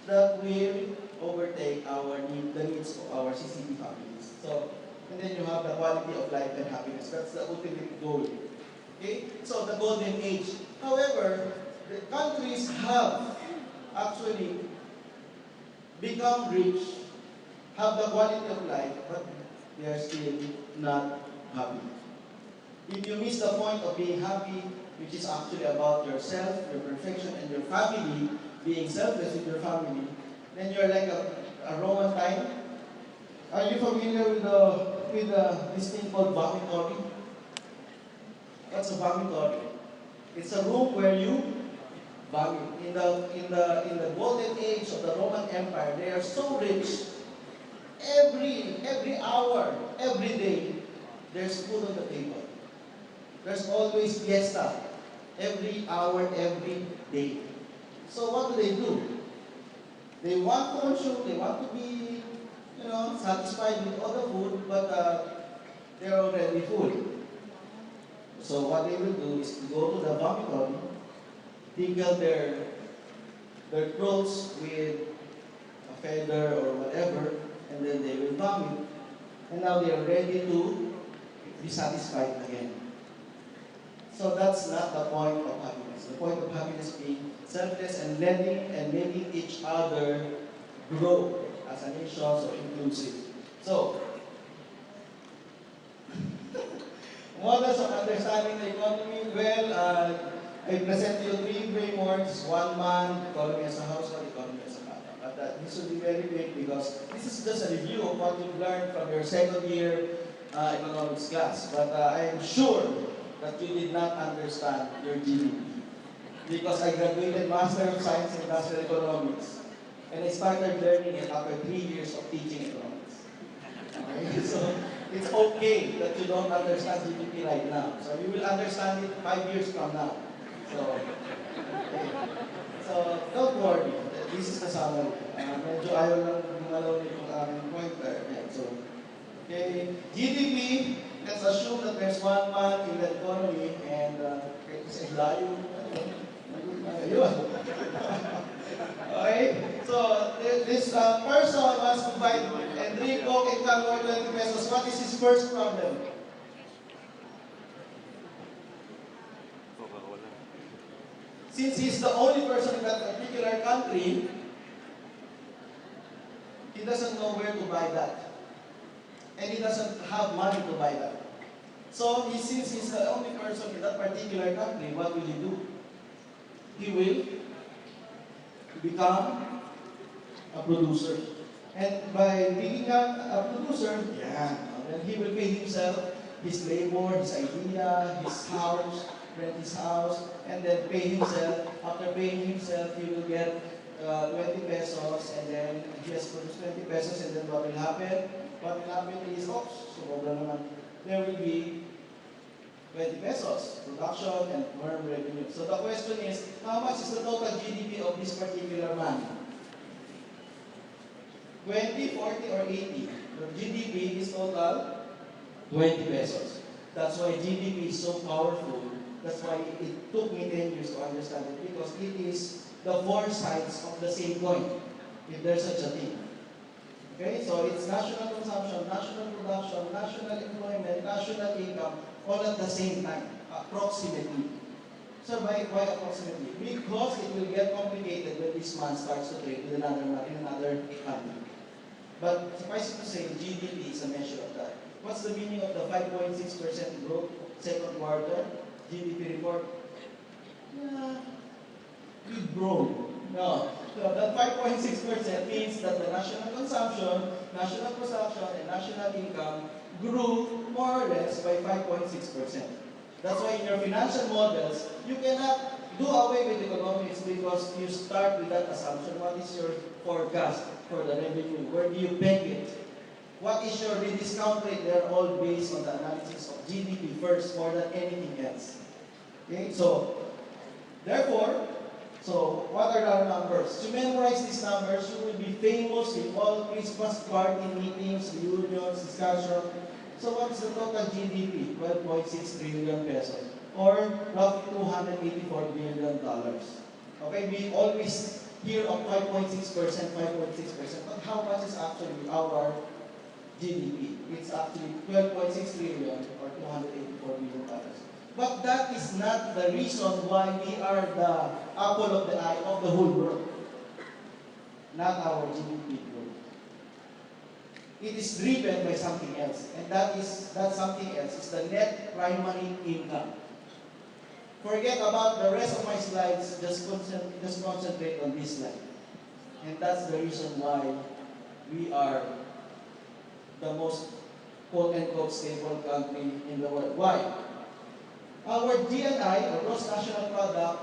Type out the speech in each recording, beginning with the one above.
that will overtake the needs of our CCP families. So, and then you have the quality of life and happiness. That's the ultimate goal. Okay? So, the golden age. However, the countries have actually become rich, have the quality of life, but they are still not happy. If you miss the point of being happy, which is actually about yourself, your perfection, and your family, being selfless with your family, then you're like a Roman time. Are you familiar with this thing called vomitory? What's a vomitory? It's a room where you vomit. In the golden age of the Roman Empire, they are so rich. Every hour, every day, there's food on the table. There's always fiesta. Every hour, every day. So what do? They want to consume, they want to be, satisfied with all the food, but they're already full. So what they will do is to go to the vomitory, tickle their throats with a feather or whatever, and then they will vomit, and now they are ready to be satisfied again. So that's not the point of happiness. The point of happiness being selfless and letting and making each other grow as a nation, so inclusive. So, models of understanding the economy. Well, I present you three frameworks: one man, economy as a household, economy as a family. But this will be very big because this is just a review of what you've learned from your second year economics class. But I am sure that you did not understand your GDP. Because I graduated Master of Science in Industrial Economics. And I started learning it after 3 years of teaching economics. Okay? So, it's okay that you don't understand GDP right now. So, you will understand it 5 years from now. So, okay. So, don't worry. This is the summary. Medyo ayaw lang gumalaw nitong aming pointer. Yeah, so, okay. GDP, let's assume that there's one man in the economy and sa layo. Ayun. Okay? So, this person wants to buy Enrico income more 20 pesos. What is his first problem? Since he's the only person in that particular country, he doesn't know where to buy that. And he doesn't have money to buy that. So, since he's the only person in that particular country, what will he do? He will become a producer. And by being a producer, then he will pay himself his labor, his idea, his house, rent his house, and then pay himself. After paying himself, he will get 20 pesos, and then he has produced 20 pesos, and then what will happen? What will happen is, there will be 20 pesos, production and firm revenue. So the question is, how much is the total GDP of this particular man? 20, 40, or 80? The GDP is total 20 pesos. That's why GDP is so powerful. That's why it took me 10 years to understand it, because it is the four sides of the same coin, if there's such a thing. Okay, so it's national consumption, national production, national employment, national income, all at the same time, approximately. So why approximately? Because it will get complicated when this man starts to trade with another man in another country. But suffice it to say, GDP is a measure of that. What's the meaning of the 5.6% growth second quarter GDP report? We've grown. No. So that 5.6% means that the national consumption, national production, and national income grew more or less by 5.6%. That's why in your financial models, you cannot do away with economics because you start with that assumption. What is your forecast for the revenue? Where do you peg it? What is your rediscount rate? They're all based on the analysis of GDP first more than anything else. Okay, so therefore, what are our numbers? To memorize these numbers, you will be famous in all Christmas party meetings, reunions, discussion. So what is the total GDP? 12.6 trillion pesos, or roughly $284 billion. Okay, we always here of 5.6%, 5.6%. But how much is actually our GDP? It's actually 12.6 trillion or $284 billion. But that is not the reason why we are the apple of the eye of the whole world. Not our GDP growth. It is driven by something else, and that something else is the net primary income. Forget about the rest of my slides, just concentrate on this slide. And that's the reason why we are the most quote-unquote stable country in the world. Why? Our GNI, or Gross National Product,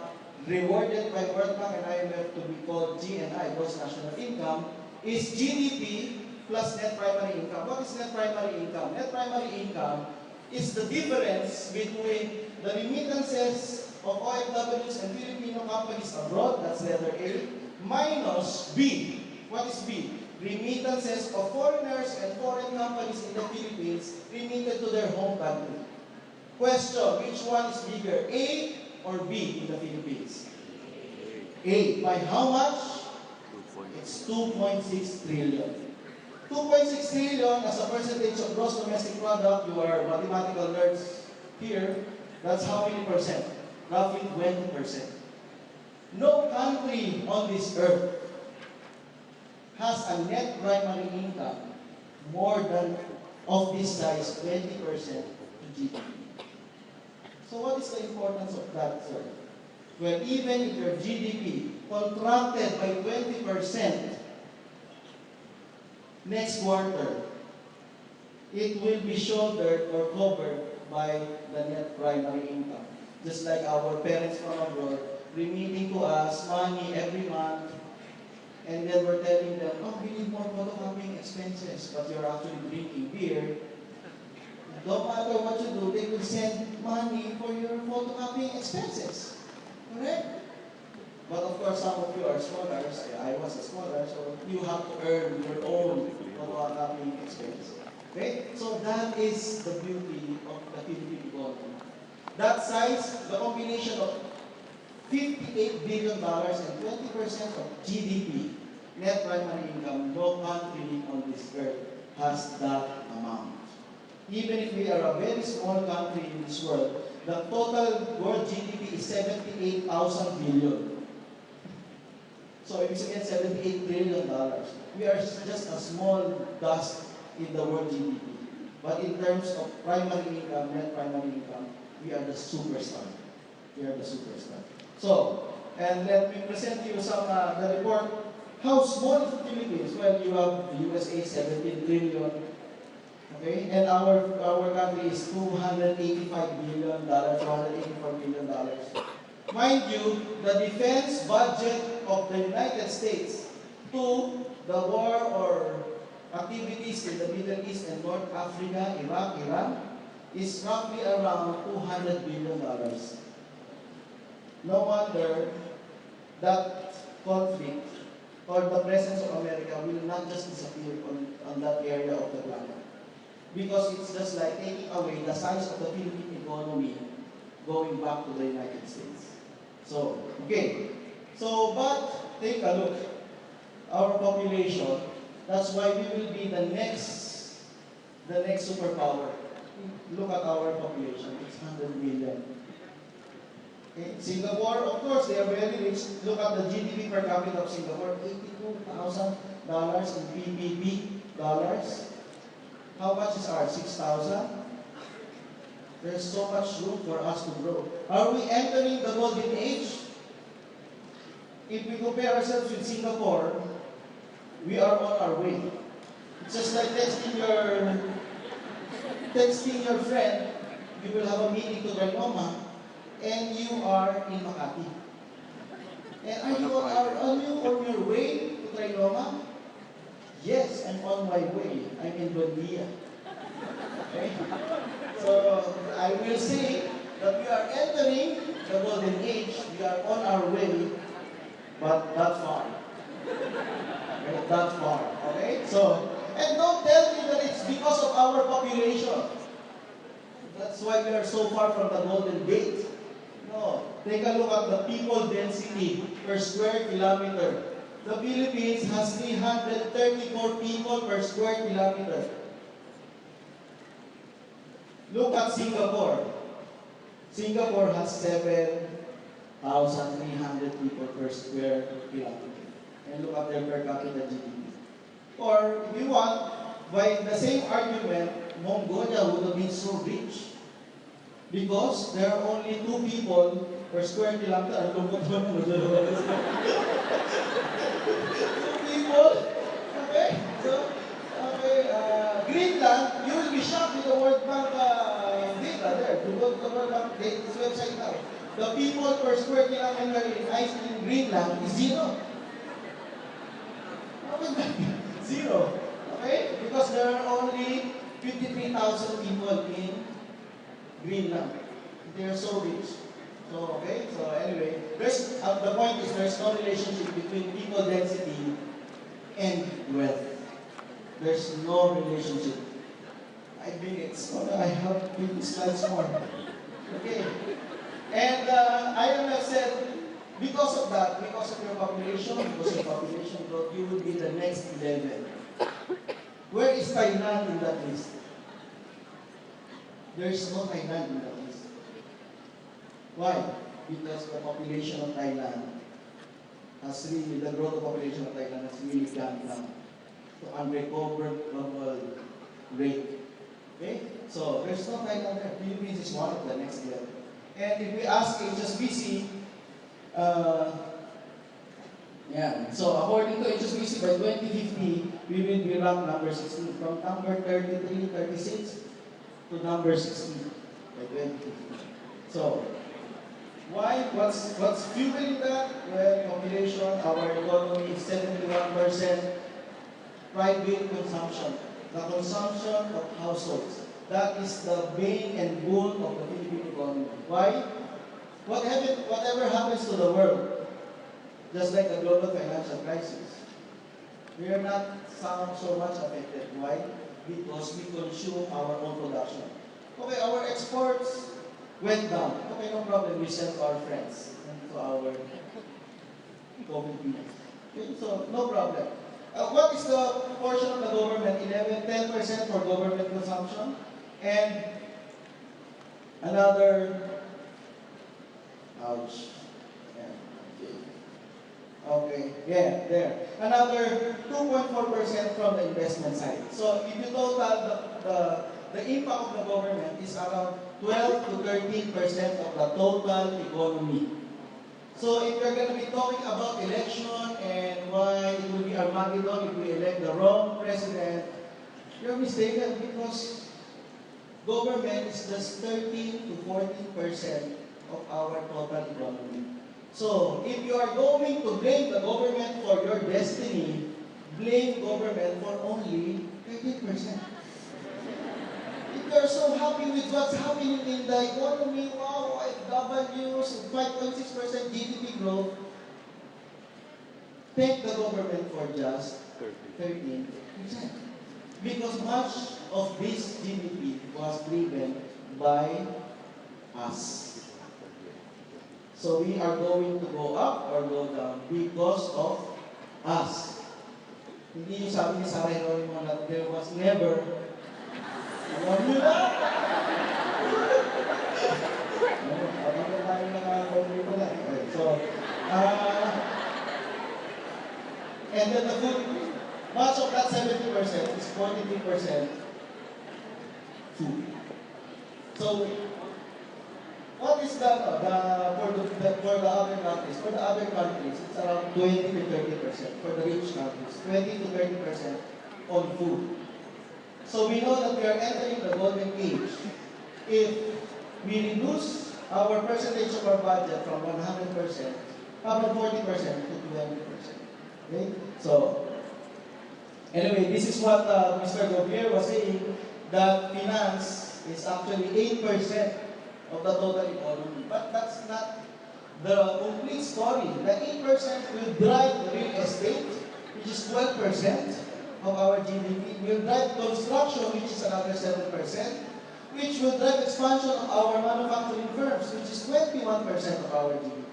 rewarded by World Bank and IMF to be called GNI, Gross National Income, is GDP plus net primary income. What is net primary income? Net primary income is the difference between the remittances of OFWs and Filipino companies abroad, that's letter A, minus B. What is B? Remittances of foreigners and foreign companies in the Philippines remitted to their home country. Question, which one is bigger, A or B in the Philippines? A. By how much? It's 2.6 trillion. 2.6 trillion as a percentage of gross domestic product, you are mathematical nerds here, that's how many percent? Roughly 20%. No country on this earth has a net primary income more than of this size, 20% to GDP. So what is the importance of that, sir? Well, even if your GDP contracted by 20%, next quarter, it will be shouldered or covered by the net primary income. Just like our parents from abroad remitting to us money every month, and then we're telling them, oh, we need more photocopying expenses, but you're actually drinking beer. No matter what you do, they will send money for your photocopying expenses. Correct? But of course, some of you are scholars. I was a scholar, so you have to earn your own photocopying expense. Okay? So that is the beauty of the Philippine economy. That size, the combination of $58 billion and 20% of GDP, net primary income, no country on this earth has that amount. Even if we are a very small country in this world, the total world GDP is 78,000 billion. So if you get $78 trillion, we are just a small dust in the world GDP. But in terms of primary income, net primary income, we are the superstar. We are the superstar. So, and let me present you some, the report. How small is the Philippines? Well, you have the USA, 17 trillion. Okay, and our country is $285 billion, $284 billion. Mind you, the defense budget of the United States to the war or activities in the Middle East and North Africa, Iraq, Iran, is roughly around $200 billion. No wonder that conflict or the presence of America will not just disappear on that area of the planet. Because it's just like taking away the size of the Philippine economy going back to the United States. So, okay. So, but take a look. Our population, that's why we will be the next superpower. Look at our population, it's 100 million. Okay. Singapore, of course, they are very rich. Look at the GDP per capita of Singapore, $82,000 in PPP dollars. How much is ours? 6,000? There's so much room for us to grow. Are we entering the golden age? If we compare ourselves with Singapore, we are on our way. It's just like texting your friend, you will have a meeting to Trinoma, and you are in Makati. And are you on your way to Trinoma? Yes, I'm on my way. I'm in Buendia. Okay? So, I will say that we are entering the golden age. We are on our way, but not far. Okay? Not far. Okay? So, and don't tell me that it's because of our population. That's why we are so far from the Golden Gate. No. Take a look at the people density per square kilometer the Philippines has 334 people per square kilometer. Look at Singapore. Singapore has 7,300 people per square kilometer. And look at their per capita GDP. Or, if you want, by the same argument, Mongolia would have been so rich because there are only 2 people per square kilometer. Ano ba ito? 2 people. Okay? So, okay, Greenland, you will be shocked with the World Bank data there. To go to the World Bank this website now. The people per square kilometer in Iceland, Greenland is 0. Okay, 0. Okay? Because there are only 53,000 people in Greenland. They are so rich. So, okay? So, anyway, the point is there's no relationship between people density and wealth. There's no relationship. I think I have 20 slides more. Okay? And IMF said, because of that, because of your population, because of population growth, you will be the next level. Where is Thailand in that list? There is no Thailand in that list. Why? Because the population of Thailand has really, the growth of population of Thailand has really gone down to unrecovered global rate. Okay? So, there's no Thailand there. Philippines is one of the next level. And if we ask HSBC, so according to HSBC, by 2050, we will be ranked number 16, from number 33, 36 to number 16 by 2050. So, why? What's fueling that? Well, population, our economy is 71% private consumption. The consumption of households. That is the bane and boon of the Philippine economy. Why? Whatever happens to the world, just like the global financial crisis, we are not so much affected. Why? Because we consume our own production. Okay, our exports went down. Okay, no problem. We send our friends to our COVID business. Okay, so no problem. What is the portion of the government? 10% for government consumption, and another, ouch, okay, yeah, there. Another 2.4% from the investment side. So if you total the impact of the government is around 12 to 13% of the total economy. So if you're going to be talking about election and why it will be Armageddon if we elect the wrong president, you're mistaken because government is just 13 to 14% of our total economy. So if you are going to blame the government for your destiny, blame government for only 13%. If you're so happy with what's happening in the economy, wow, W's, 5.6% GDP growth, thank the government for just 13%. Because much of this GDP was driven by us. So we are going to go up or go down because of us. Hindi yung sabi ni Sarah Geronimo na there was never. Alam nyo na? Pagkakita tayo na dito na. So, and then the food, much of that 70% is 43% food. So, what is for the other countries? For the other countries, it's around 20 to 30%. For the rich countries, 20 to 30% on food. So we know that we are entering the golden age. If we reduce our percentage of our budget from 100%, from 40% to 20%. Okay? So, anyway, this is what Mr. Gobier was saying, that finance is actually 8% of the total economy. But that's not the complete story. The 8% will drive the real estate, which is 12% of our GDP. Will drive construction, which is another 7%, which will drive expansion of our manufacturing firms, which is 21% of our GDP.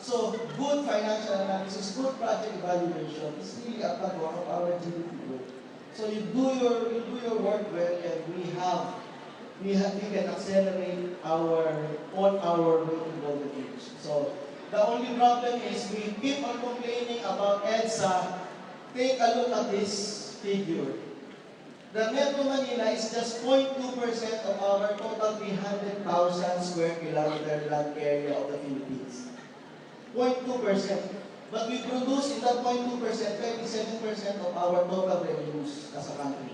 So, good financial analysis, good project evaluation is really at the core of our GDP growth. So you do your work well, and we can accelerate our way to golden age. So the only problem is we keep on complaining about EDSA. Take a look at this figure. The Metro Manila is just 0.2% of our total 300,000 square kilometer land area of the Philippines. 0.2%. But we produce in that 0.2%, 27% of our total revenues as a country.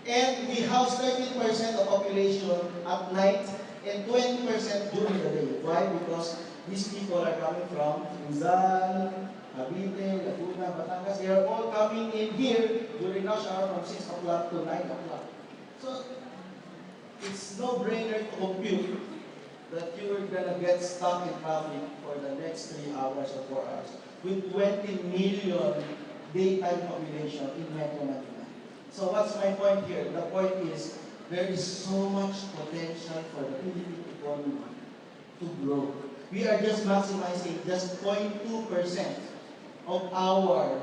And we house 13% of population at night and 20% during the day. Why? Because these people are coming from Rizal, Cavite, Laguna, Batangas. They are all coming in here during rush hour from 6 o'clock to 9 o'clock. So, it's no-brainer to compute that you are gonna get stuck in traffic for the next 3 hours or 4 hours with 20 million daytime population in Metro Manila. So what's my point here? The point is there is so much potential for the Philippine economy to grow. We are just maximizing just 0.2% of our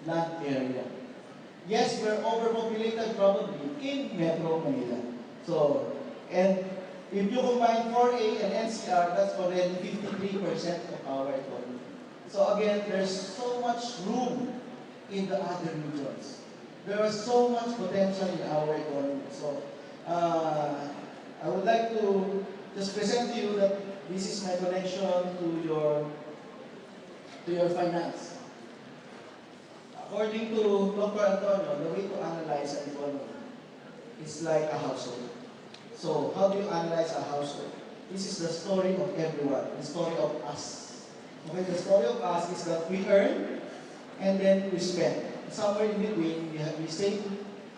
land area. Yes, we're overpopulated probably in Metro Manila. So, and if you combine 4A and NCR, that's already 53% of our economy. So again, there's so much room in the other regions. There is so much potential in our economy. So I would like to just present to you that this is my connection to your finance. According to Dr. Antonio, the way to analyze an economy is like a household. So, how do you analyze a household? This is the story of everyone, the story of us. Okay, the story of us is that we earn and then we spend. Somewhere in between, we save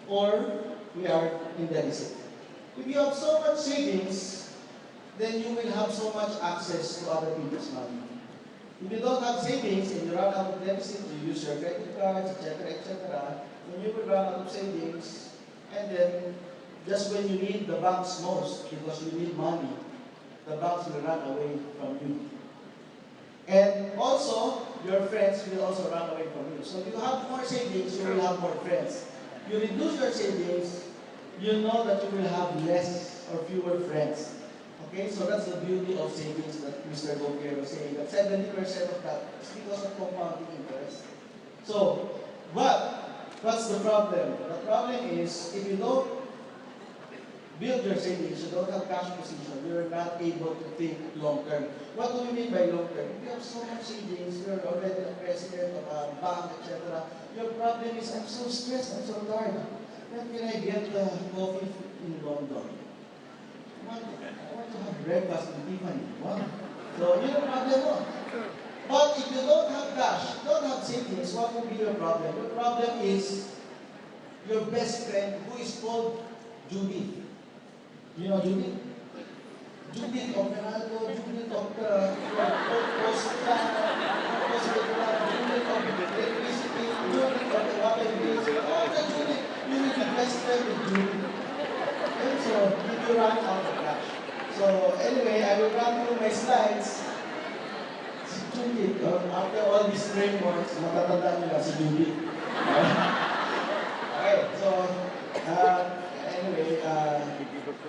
or we are in deficit. If you have so much savings, then you will have so much access to other people's money. If you don't have savings and you run out of deficit, you use your credit cards, etc., then you will run out of savings, and then just when you need the banks most, because you need money, the banks will run away from you. And also, your friends will also run away from you. So if you have more savings, you will have more friends. You reduce your savings, you know that you will have less or fewer friends. Okay, so that's the beauty of savings that Mr. Gokir was saying, that 70% of that is because of compounding interest. So, what's the problem? The problem is, if you don't build your savings, you don't have cash position, you're not able to think long term. What do we mean by long term? If you have so much savings, you're already a president of a bank, etc. Your problem is, I'm so stressed, I'm so tired. When can I get coffee in London? I want to have breakfast with Tiffany. Wow. So, yun ang problem mo. But if you don't have cash, don't have savings, what will be your problem? Your problem is your best friend who is called Judy. You know Judy? Judy of Ronaldo, Judy of Costa, Judy of electricity, Judy of the water bills, all the Judy. You will be best friend with Judy. And so, if you run out of cash. So, anyway, I will run through my slides. Si Judy, after all these frameworks, matatandaan nila si Judy. Okay, so, anyway,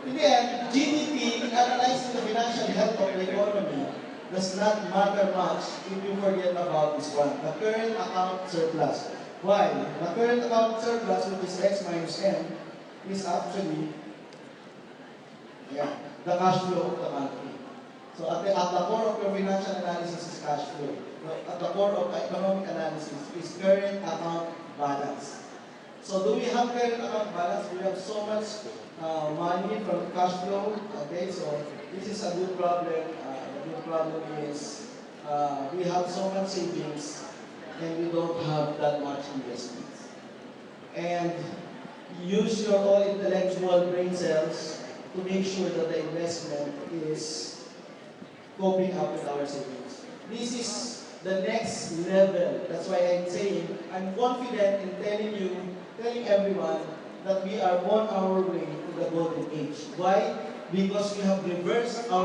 in the end, GDP, in analyzing the financial health of the economy, does not matter much if you forget about this one, the current account surplus. Why? The current account surplus, which is X minus M, is actually the cash flow of the country. So at the core of your financial analysis is cash flow. At the core of economic analysis is current account balance. So do we have current account balance? We have so much money from cash flow. Okay, so this is a good problem. The good problem is we have so much savings and we don't have that much investments. And use your all intellectual brain cells to make sure that the investment is coping up with our savings. This is the next level. That's why I'm saying, I'm confident in telling everyone that we are on our way to the golden age. Why? Because we have reversed our